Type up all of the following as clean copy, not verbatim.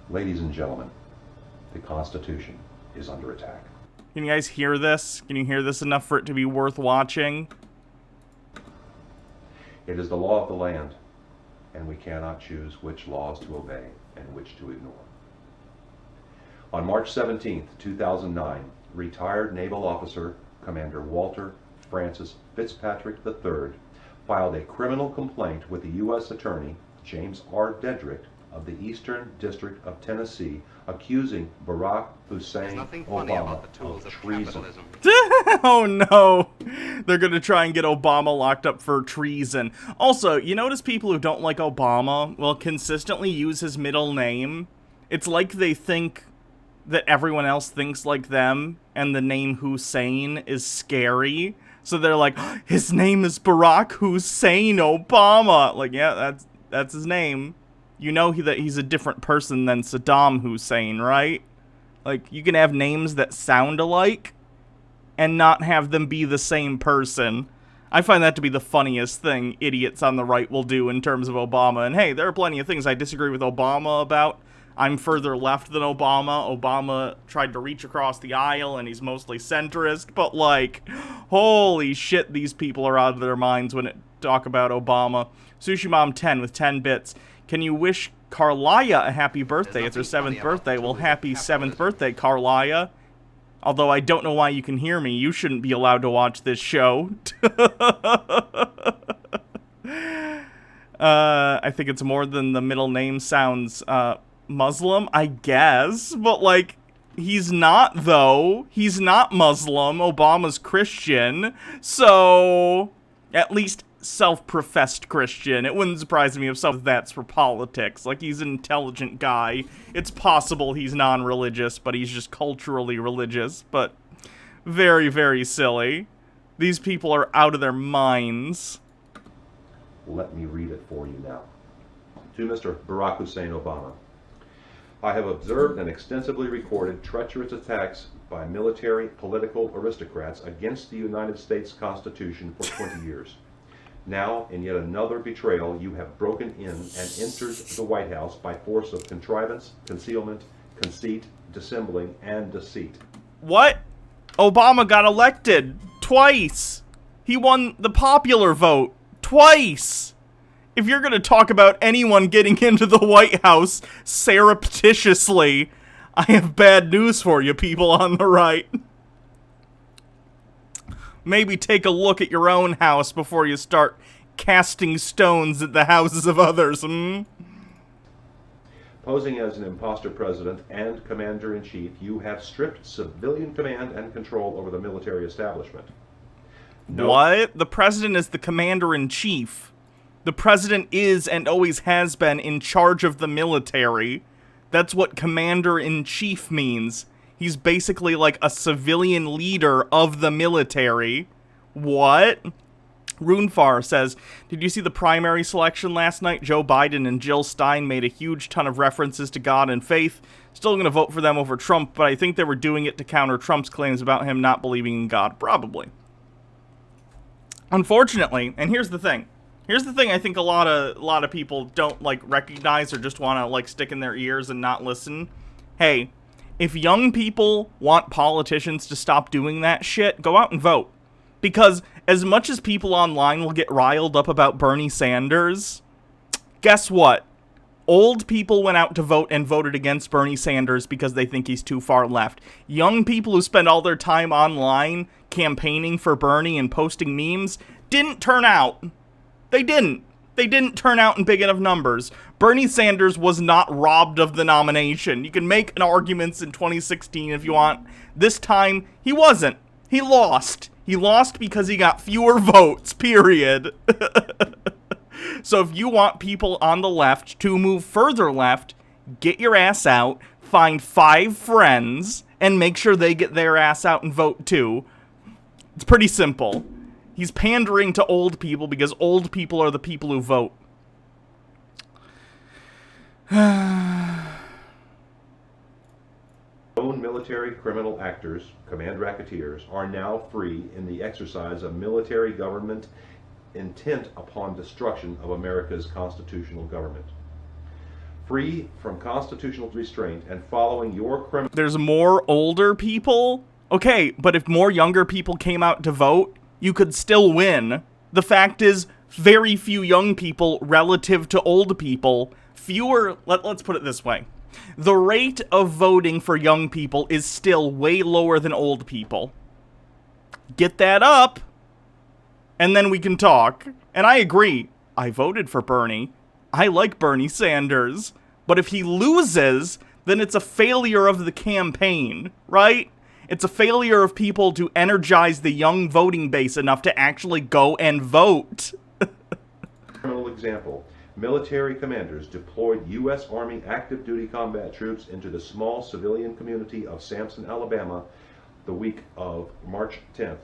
Ladies and gentlemen, the Constitution is under attack. Can you guys hear this? Can you hear this enough for it to be worth watching? It is the law of the land, and we cannot choose which laws to obey and which to ignore. On March 17, 2009, retired naval officer Commander Walter Francis Fitzpatrick III filed a criminal complaint with the U.S. Attorney James R. Dedrick of the Eastern District of Tennessee, accusing Barack Hussein Obama of treason. Oh no! They're gonna try and get Obama locked up for treason. Also, you notice people who don't like Obama will consistently use his middle name. It's like they think that everyone else thinks like them, and the name Hussein is scary. So they're like, his name is Barack Hussein Obama. Like, yeah, that's his name. You know that he's a different person than Saddam Hussein, right? Like, you can have names that sound alike and not have them be the same person. I find that to be the funniest thing idiots on the right will do in terms of Obama. And hey, there are plenty of things I disagree with Obama about. I'm further left than Obama. Obama tried to reach across the aisle, and he's mostly centrist. But, like, holy shit, these people are out of their minds when it talk about Obama. Sushi Mom 10 with 10 bits. Can you wish Carlia a happy birthday? It's her 7th birthday. Well, happy 7th birthday, Carlia. Although I don't know why you can hear me. You shouldn't be allowed to watch this show. I think it's more than the middle name sounds Muslim, I guess. But, like, he's not, though. He's not Muslim. Obama's Christian. So, at least self-professed Christian. It wouldn't surprise me if some of that's for politics. Like, he's an intelligent guy. It's possible he's non-religious, but he's just culturally religious. But very, very silly. These people are out of their minds. Let me read it for you now. To Mr. Barack Hussein Obama. I have observed and extensively recorded treacherous attacks by military political aristocrats against the United States Constitution for 20 years. Now, in yet another betrayal, you have broken in and entered the White House by force of contrivance, concealment, conceit, dissembling, and deceit. What? Obama got elected twice. He won the popular vote twice. If you're going to talk about anyone getting into the White House surreptitiously, I have bad news for you people on the right. Maybe take a look at your own house before you start casting stones at the houses of others, Posing as an imposter president and commander-in-chief, you have stripped civilian command and control over the military establishment. No. What? The president is the commander-in-chief. The president is and always has been in charge of the military. That's what commander-in-chief means. He's basically like a civilian leader of the military. What? Runefar says, did you see the primary selection last night? Joe Biden and Jill Stein made a huge ton of references to God and faith. Still going to vote for them over Trump, but I think they were doing it to counter Trump's claims about him not believing in God. Probably. Unfortunately, and here's the thing. Here's the thing I think a lot of people don't, like, recognize or just want to, like, stick in their ears and not listen. Hey, if young people want politicians to stop doing that shit, go out and vote. Because as much as people online will get riled up about Bernie Sanders, guess what? Old people went out to vote and voted against Bernie Sanders because they think he's too far left. Young people who spend all their time online campaigning for Bernie and posting memes didn't turn out. They didn't. They didn't turn out in big enough numbers. Bernie Sanders was not robbed of the nomination. You can make an arguments in 2016 if you want. This time, he wasn't. He lost. He lost because he got fewer votes, period. So if you want people on the left to move further left, get your ass out, find 5 friends, and make sure they get their ass out and vote too. It's pretty simple. He's pandering to old people because old people are the people who vote. Known military criminal actors, command racketeers, are now free in the exercise of military government intent upon destruction of America's constitutional government. free from constitutional restraint and following your criminal... There's more older people? Okay, but if more younger people came out to vote, you could still win. The fact is, very few young people relative to old people. Let's put it this way. The rate of voting for young people is still way lower than old people. Get that up, and then we can talk. And I agree. I voted for Bernie. I like Bernie Sanders. But if he loses, then it's a failure of the campaign, right? It's a failure of people to energize the young voting base enough to actually go and vote. Criminal example. Military commanders deployed U.S. Army active duty combat troops into the small civilian community of Sampson, Alabama, the week of March 10th,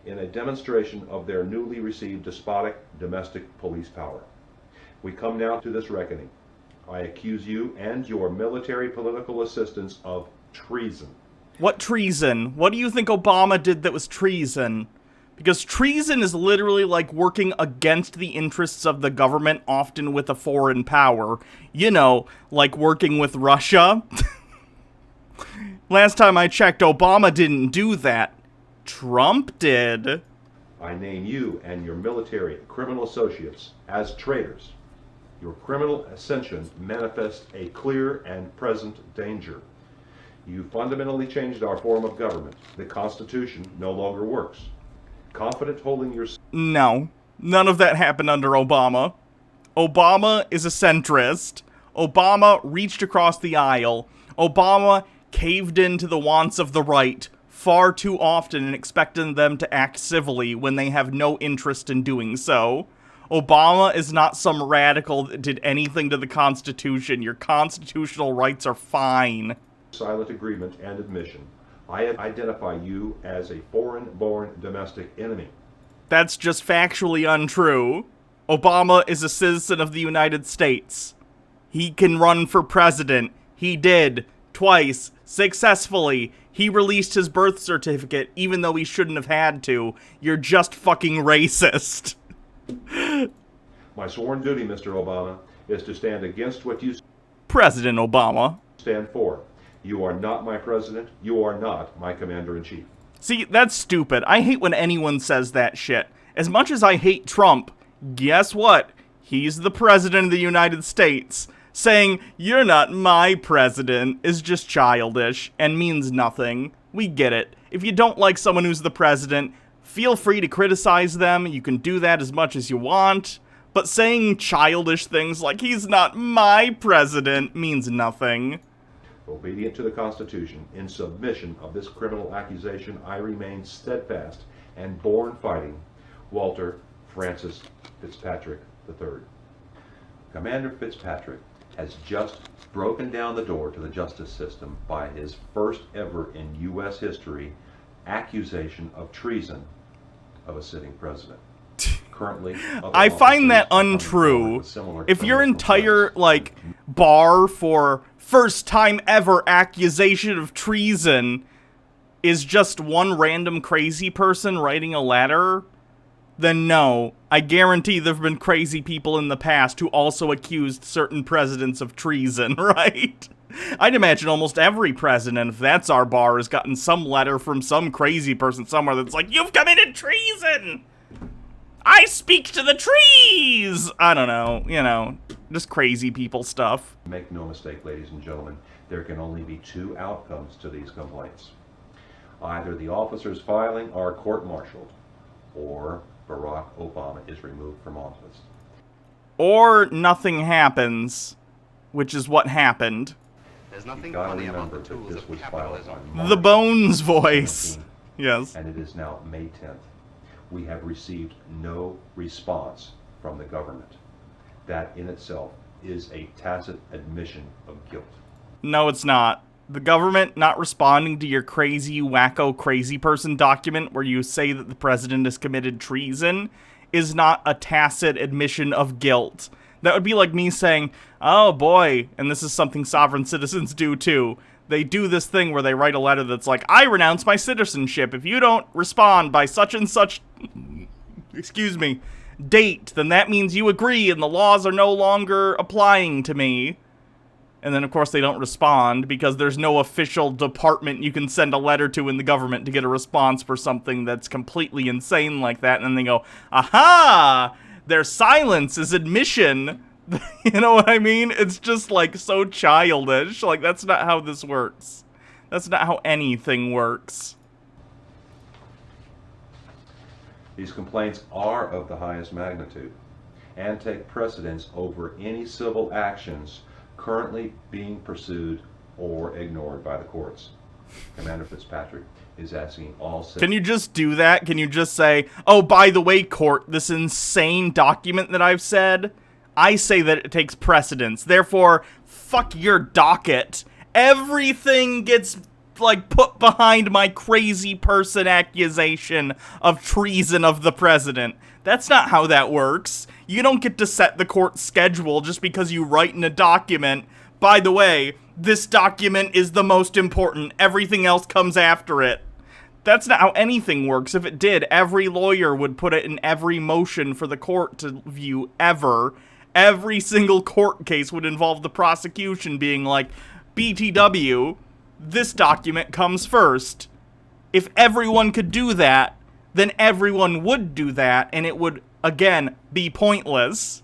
in a demonstration of their newly received despotic domestic police power. We come now to this reckoning. I accuse you and your military political assistants of treason. What treason? What do you think Obama did that was treason? Because treason is literally like working against the interests of the government, often with a foreign power. You know, like working with Russia. Last time I checked, Obama didn't do that. Trump did. I name you and your military criminal associates as traitors. Your criminal ascension manifests a clear and present danger. You fundamentally changed our form of government. The Constitution no longer works. Confident holding your... No, none of that happened under Obama. Obama is a centrist. Obama reached across the aisle. Obama caved into the wants of the right far too often and expected them to act civilly when they have no interest in doing so. Obama is not some radical that did anything to the Constitution. Your constitutional rights are fine. Silent agreement and admission. I identify you as a foreign-born domestic enemy. That's just factually untrue. Obama is a citizen of the United States. He can run for president. He did. Twice. Successfully. He released his birth certificate, even though he shouldn't have had to. You're just fucking racist. My sworn duty, Mr. Obama, is to stand against what you... President Obama. ...stand for. You are not my president. You are not my commander-in-chief. See, that's stupid. I hate when anyone says that shit. As much as I hate Trump, guess what? He's the president of the United States. Saying, you're not my president, is just childish and means nothing. We get it. If you don't like someone who's the president, feel free to criticize them. You can do that as much as you want. But saying childish things like, he's not my president, means nothing. Obedient to the Constitution, in submission of this criminal accusation, I remain steadfast and born fighting, Walter Francis Fitzpatrick III. Commander Fitzpatrick has just broken down the door to the justice system by his first ever in U.S. history accusation of treason of a sitting president. Currently, I find that untrue. If your entire, like, bar for first time ever accusation of treason is just one random crazy person writing a letter, then no. I guarantee there have been crazy people in the past who also accused certain presidents of treason, right? I'd imagine almost every president, if that's our bar, has gotten some letter from some crazy person somewhere that's like, you've committed treason! I speak to the trees! I don't know, you know, just crazy people stuff. Make no mistake, ladies and gentlemen, there can only be two outcomes to these complaints. Either the officers filing are court-martialed, or Barack Obama is removed from office. Or nothing happens, which is what happened. There's nothing funny about the tools this of was filed capitalism. on The March Bones voice. 17th, Yes. and it is now May 10th. We have received no response from the government. That in itself is a tacit admission of guilt. No, it's not. The government not responding to your crazy, wacko, crazy person document where you say that the president has committed treason is not a tacit admission of guilt. That would be like me saying, oh boy, and this is something sovereign citizens do too. They do this thing where they write a letter that's like, I renounce my citizenship. If you don't respond by such and such, excuse me, date, then that means you agree and the laws are no longer applying to me. And then, of course, they don't respond because there's no official department you can send a letter to in the government to get a response for something that's completely insane like that. And then they go, aha! Their silence is admission. You know what I mean? It's just, like, so childish. Like, that's not how this works. That's not how anything works. These complaints are of the highest magnitude and take precedence over any civil actions currently being pursued or ignored by the courts. Commander Fitzpatrick is asking all citizens... Can you just do that? Can you just say, oh, by the way, court, this insane document that I've said, I say that it takes precedence. Therefore, fuck your docket. Everything gets, like, put behind my crazy person accusation of treason of the president. That's not how that works. You don't get to set the court schedule just because you write in a document, by the way, this document is the most important. Everything else comes after it. That's not how anything works. If it did, every lawyer would put it in every motion for the court to view ever. Every single court case would involve the prosecution being like, BTW, this document comes first. If everyone could do that, then everyone would do that, and it would, again, be pointless.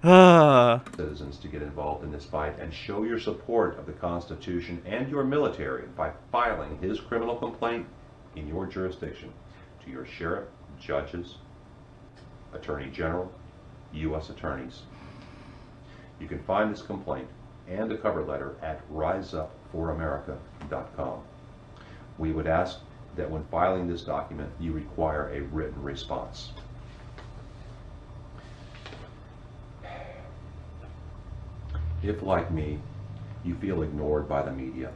Citizens to get involved in this fight and show your support of the Constitution and your military by filing his criminal complaint in your jurisdiction to your sheriff, judges, attorney general, U.S. attorneys. You can find this complaint and a cover letter at riseupforamerica.com. We would ask that when filing this document, you require a written response. If, like me, you feel ignored by the media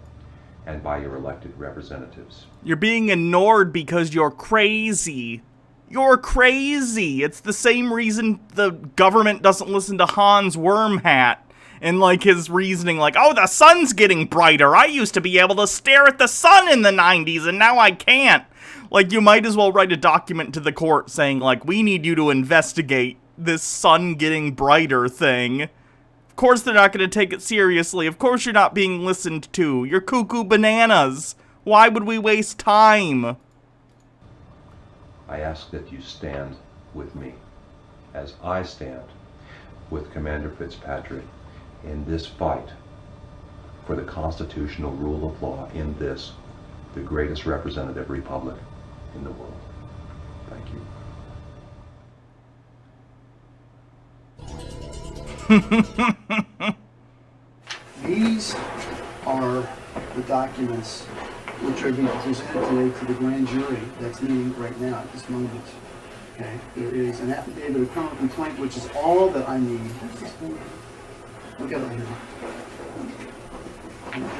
and by your elected representatives. You're being ignored because you're crazy. You're crazy. It's the same reason the government doesn't listen to Hans Wormhat and, like, his reasoning, like, oh, the sun's getting brighter. I used to be able to stare at the sun in the 90s, and now I can't. Like, you might as well write a document to the court saying, like, we need you to investigate this sun getting brighter thing. Of course they're not going to take it seriously. Of course you're not being listened to. You're cuckoo bananas. Why would we waste time? I ask that you stand with me as I stand with Commander Fitzpatrick in this fight for the constitutional rule of law in this, the greatest representative republic in the world. Thank you. These are the documents which are being presented today to the grand jury that's meeting right now at this moment. Okay, there is an affidavit of criminal complaint, which is all that I need. Look at it right now.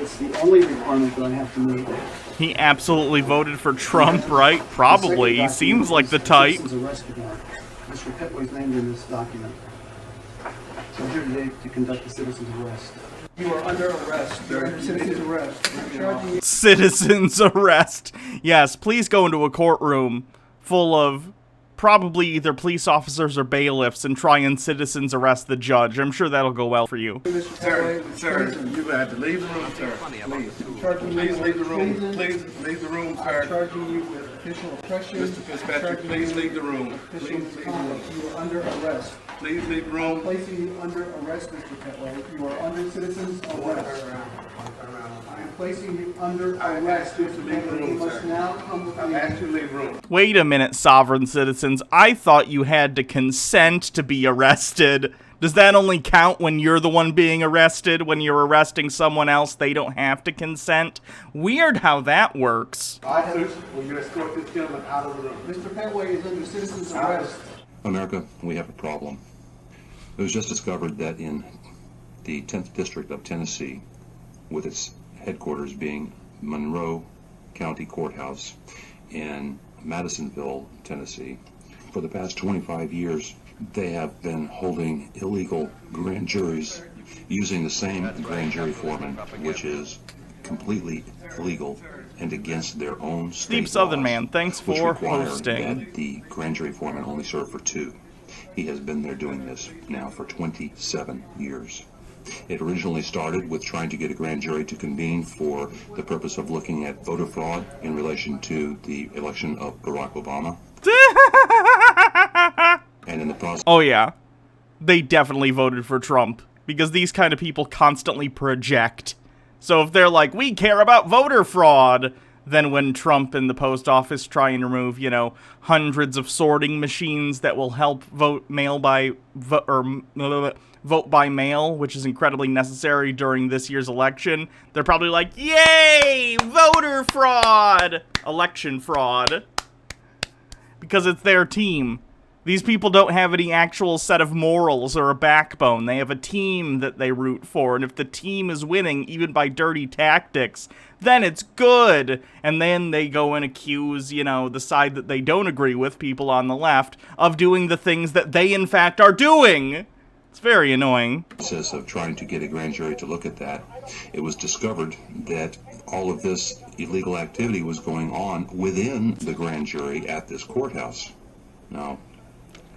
It's the only requirement that I have to meet. He absolutely voted for Trump, right? Probably. He seems like the type. Mr. Petway's named in this document. So I'm here today to conduct a citizen's arrest. You are under arrest. You're under citizen's arrest. Citizen's arrest. Yes, please go into a courtroom full of probably either police officers or bailiffs and try and citizen's arrest the judge. I'm sure that'll go well for you. Sir, you have to leave the room, sir. Please. Please leave the room. Please leave the room, sir. I'm charging you with official oppression. Mr. Fitzpatrick, please leave the room. Official misconduct. You are under arrest. Please leave the room. I'm placing you under arrest, Mr. Petway. You are under citizen's arrest. I am placing you under arrest, Mr. Petway. You must now come with me. I ask you to leave the room. Wait a minute, sovereign citizens. I thought you had to consent to be arrested. Does that only count when you're the one being arrested? When you're arresting someone else, they don't have to consent? Weird how that works. Will you escort this gentleman out of the room? Mr. Petway is under citizen's arrest. America, we have a problem. It was just discovered that in the 10th District of Tennessee, with its headquarters being Monroe County Courthouse in Madisonville, Tennessee, for the past 25 years, they have been holding illegal grand juries using the same grand jury foreman, which is completely illegal and against their own state Deep Southern laws, Man, thanks which for require hosting. that the grand jury foreman only serve for 2. He has been there doing this now for 27 years. It originally started with trying to get a grand jury to convene for the purpose of looking at voter fraud in relation to the election of Barack Obama. And in the process... Oh yeah, they definitely voted for Trump, because these kind of people constantly project. So if they're like, we care about voter fraud, then when Trump and the post office try and remove, you know, hundreds of sorting machines that will help vote by mail, which is incredibly necessary during this year's election, they're probably like, yay, voter fraud, election fraud, because it's their team. These people don't have any actual set of morals or a backbone. They have a team that they root for, and if the team is winning, even by dirty tactics, then it's good. And then they go and accuse, you know, the side that they don't agree with, people on the left, of doing the things that they, in fact, are doing. It's very annoying. Process of trying to get a grand jury to look at that, it was discovered that all of this illegal activity was going on within the grand jury at this courthouse. Now,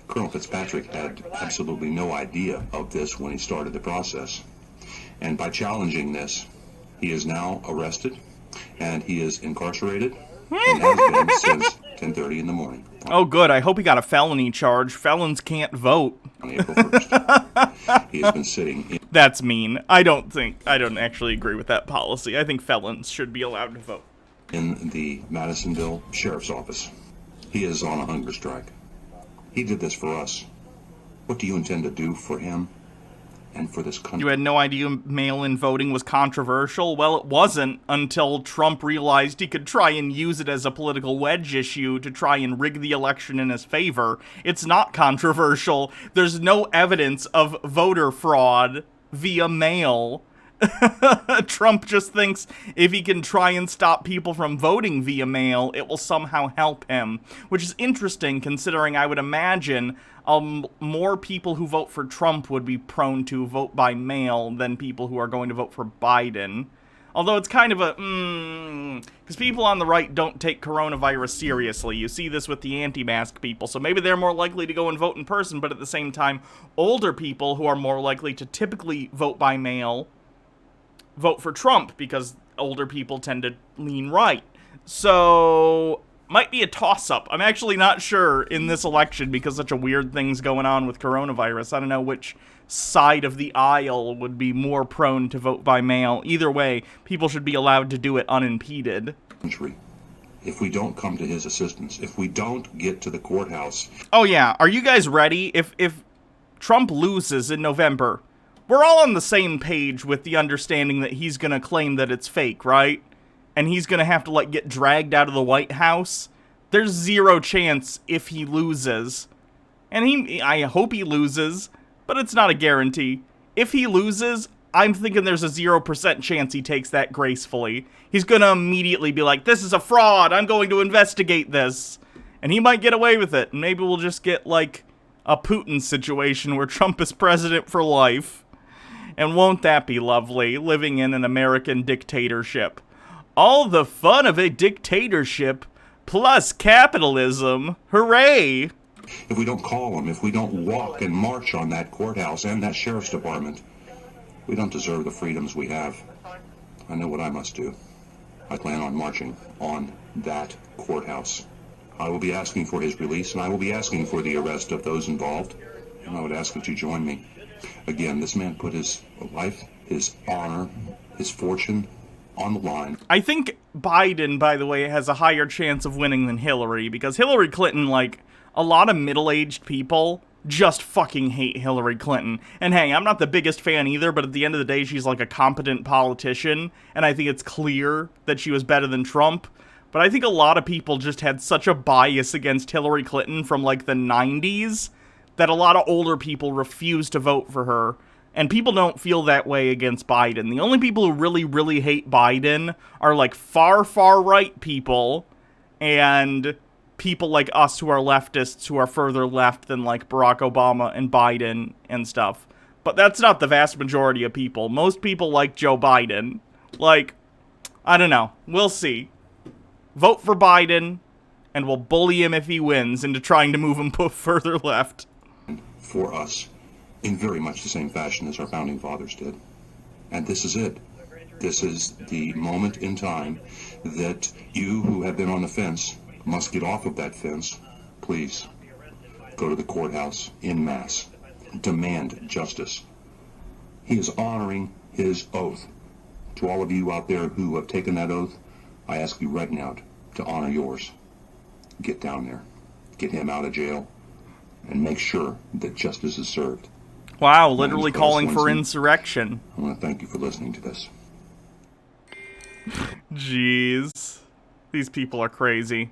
Colonel Fitzpatrick had absolutely no idea of this when he started the process. And by challenging this, he is now arrested, and he is incarcerated, and has been since 10:30 in the morning. Oh, good. I hope he got a felony charge. Felons can't vote. On April 1st. He has been sitting in... That's mean. I don't actually agree with that policy. I think felons should be allowed to vote. In the Madisonville Sheriff's Office. He is on a hunger strike. He did this for us. What do you intend to do for him and for this country? You had no idea mail-in voting was controversial? Well, it wasn't until Trump realized he could try and use it as a political wedge issue to try and rig the election in his favor. It's not controversial. There's no evidence of voter fraud via mail. Trump just thinks if he can try and stop people from voting via mail, it will somehow help him, which is interesting considering I would imagine more people who vote for Trump would be prone to vote by mail than people who are going to vote for Biden. Although it's kind of a, because people on the right don't take coronavirus seriously. You see this with the anti-mask people, so maybe they're more likely to go and vote in person, but at the same time, older people who are more likely to typically vote by mail vote for Trump because older people tend to lean right. So, might be a toss-up. I'm actually not sure in this election because such a weird thing's going on with coronavirus. I don't know which side of the aisle would be more prone to vote by mail. Either way, people should be allowed to do it unimpeded. If we don't come to his assistance, if we don't get to the courthouse... Oh yeah, are you guys ready? If Trump loses in November, we're all on the same page with the understanding that he's gonna claim that it's fake, right? And he's gonna have to, like, get dragged out of the White House. There's zero chance if he loses. And I hope he loses, but it's not a guarantee. If he loses, I'm thinking there's a 0% chance he takes that gracefully. He's gonna immediately be like, this is a fraud, I'm going to investigate this. And he might get away with it, and maybe we'll just get, like, a Putin situation where Trump is president for life. And won't that be lovely, living in an American dictatorship? All the fun of a dictatorship, plus capitalism. Hooray! If we don't call him, if we don't walk and march on that courthouse and that sheriff's department, we don't deserve the freedoms we have. I know what I must do. I plan on marching on that courthouse. I will be asking for his release, and I will be asking for the arrest of those involved. And I would ask that you join me. Again, this man put his life, his honor, his fortune on the line. I think Biden, by the way, has a higher chance of winning than Hillary, because Hillary Clinton, like, a lot of middle-aged people just fucking hate Hillary Clinton. And hey, I'm not the biggest fan either, but at the end of the day, she's like a competent politician, and I think it's clear that she was better than Trump. But I think a lot of people just had such a bias against Hillary Clinton from, like, the 90s that a lot of older people refuse to vote for her. And people don't feel that way against Biden. The only people who really, really hate Biden are, like, far, far right people and people like us who are leftists who are further left than, like, Barack Obama and Biden and stuff. But that's not the vast majority of people. Most people like Joe Biden. Like, I don't know. We'll see. Vote for Biden, and we'll bully him if he wins into trying to move him further left. For us, in very much the same fashion as our founding fathers did. And this is it. This is the moment in time that you who have been on the fence must get off of that fence. Please go to the courthouse en masse. Demand justice. He is honoring his oath. To all of you out there who have taken that oath, I ask you right now to honor yours. Get down there. Get him out of jail. And make sure that justice is served. Wow, literally calling for insurrection. I want to thank you for listening to this. Jeez. These people are crazy.